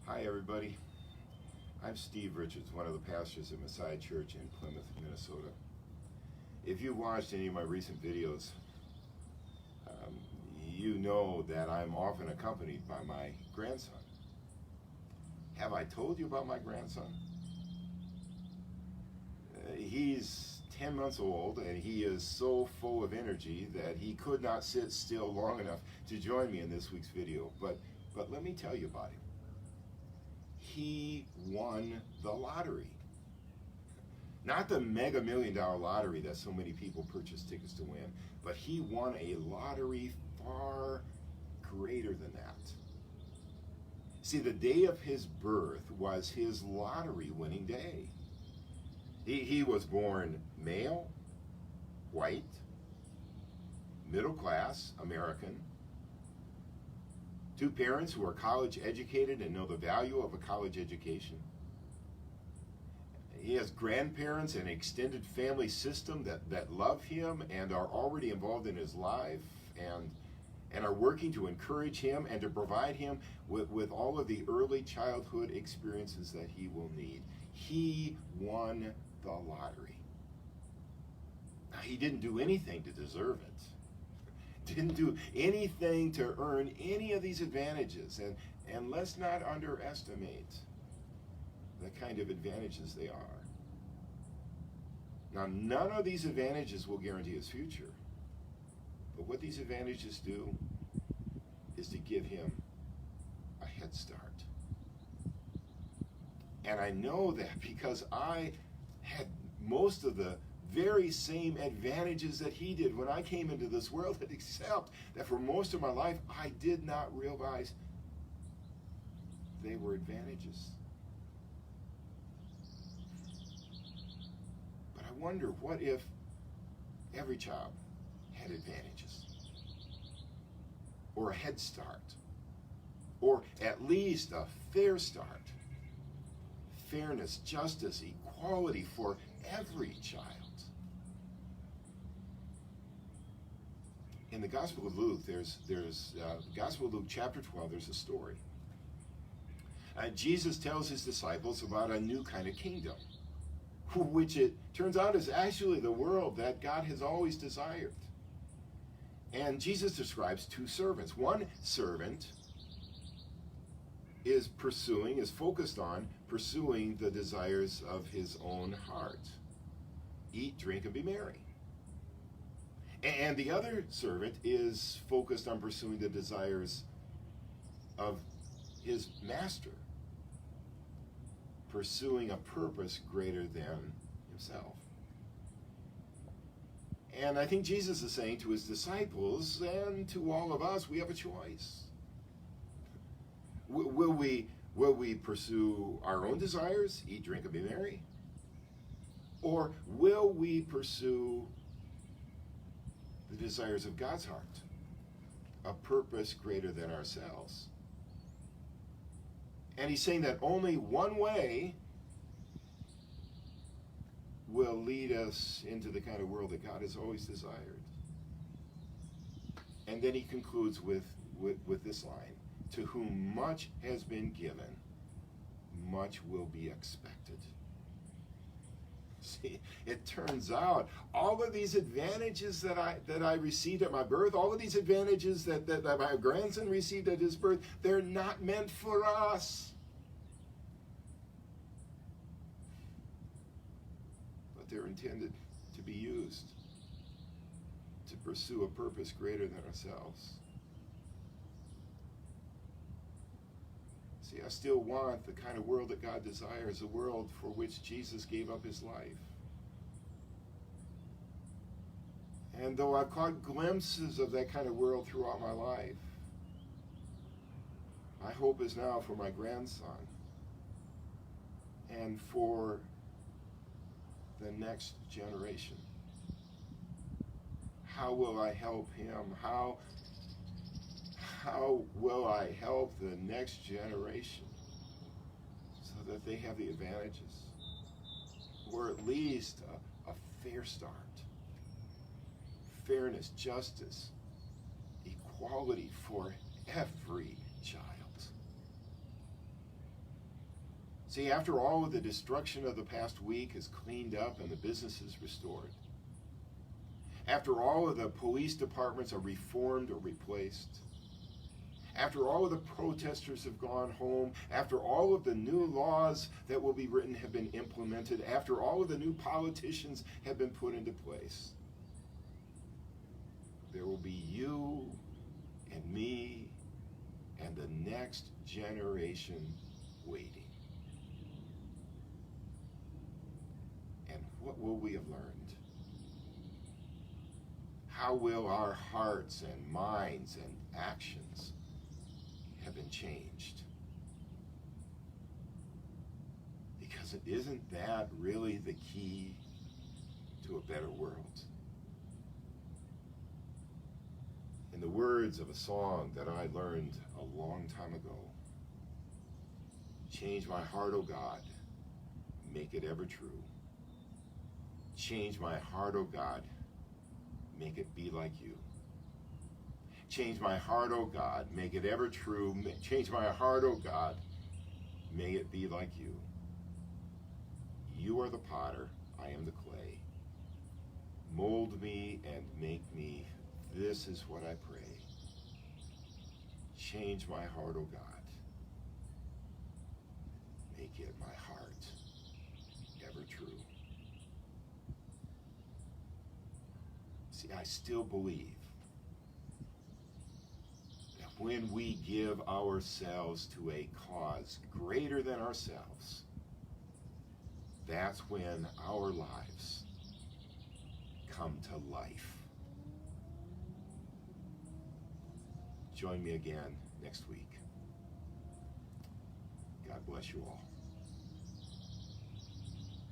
Hi everybody, I'm Steve Richards, one of the pastors at Messiah Church in Plymouth, Minnesota. If you watched any of my recent videos, you know that I'm often accompanied by my grandson. Have I told you about my grandson? He's 10 months old and he is so full of energy that he could not sit still long enough to join me in this week's video. But let me tell you about him. He won the lottery. Not the mega $1,000,000 lottery that so many people purchase tickets to win, but he won a lottery far greater than that. See, the day of his birth was his lottery winning day. He was born male, white, middle class, American, two parents who are college educated and know the value of a college education. He has grandparents and extended family system that love him and are already involved in his life and are working to encourage him and to provide him with all of the early childhood experiences that he will need. He won the lottery. Now, he didn't do anything to deserve it. Didn't do anything to earn any of these advantages. And let's not underestimate the kind of advantages they are. Now, none of these advantages will guarantee his future. But what these advantages do is to give him a head start. And I know that because I had most of the very same advantages that he did when I came into this world, except that for most of my life, I did not realize they were advantages. But I wonder, what if every child had advantages? Or a head start? Or at least a fair start? Fairness, justice, equality for every child. In the Gospel of Luke, there's Gospel of Luke chapter 12, there's a story. Jesus tells his disciples about a new kind of kingdom, which it turns out is actually the world that God has always desired. And Jesus describes two servants. One servant is focused on pursuing the desires of his own heart. Eat, drink, and be merry. And the other servant is focused on pursuing the desires of his master, pursuing a purpose greater than himself. And I think Jesus is saying to his disciples and to all of us, we have a choice. Will we pursue our own desires, eat, drink, and be merry? Or will we pursue the desires of God's heart, a purpose greater than ourselves? And he's saying that only one way will lead us into the kind of world that God has always desired. And then he concludes with this line: to whom much has been given, much will be expected. See, it turns out all of these advantages that I received at my birth, all of these advantages that my grandson received at his birth, they're not meant for us. But they're intended to be used to pursue a purpose greater than ourselves. See, I still want the kind of world that God desires, a world for which Jesus gave up his life. And though I've caught glimpses of that kind of world throughout my life, my hope is now for my grandson and for the next generation. How will I help him? How will I help the next generation so that they have the advantages, or at least a fair start? Fairness, justice, equality for every child. See, after all of the destruction of the past week is cleaned up and the business is restored, after all of the police departments are reformed or replaced, after all of the protesters have gone home, after all of the new laws that will be written have been implemented, after all of the new politicians have been put into place, there will be you and me and the next generation waiting. And what will we have learned? How will our hearts and minds and actions have been changed? Because isn't that really the key to a better world? In the words of a song that I learned a long time ago, change my heart, O God, make it ever true. Change my heart, O God, make it be like you. Change my heart, O God, make it ever true. Change my heart, O God, may it be like you. You are the potter, I am the clay. Mold me and make me, this is what I pray. Change my heart, O God. Make it my heart ever true. See, I still believe that when we give ourselves to a cause greater than ourselves, that's when our lives come to life. Join me again next week. God bless you all.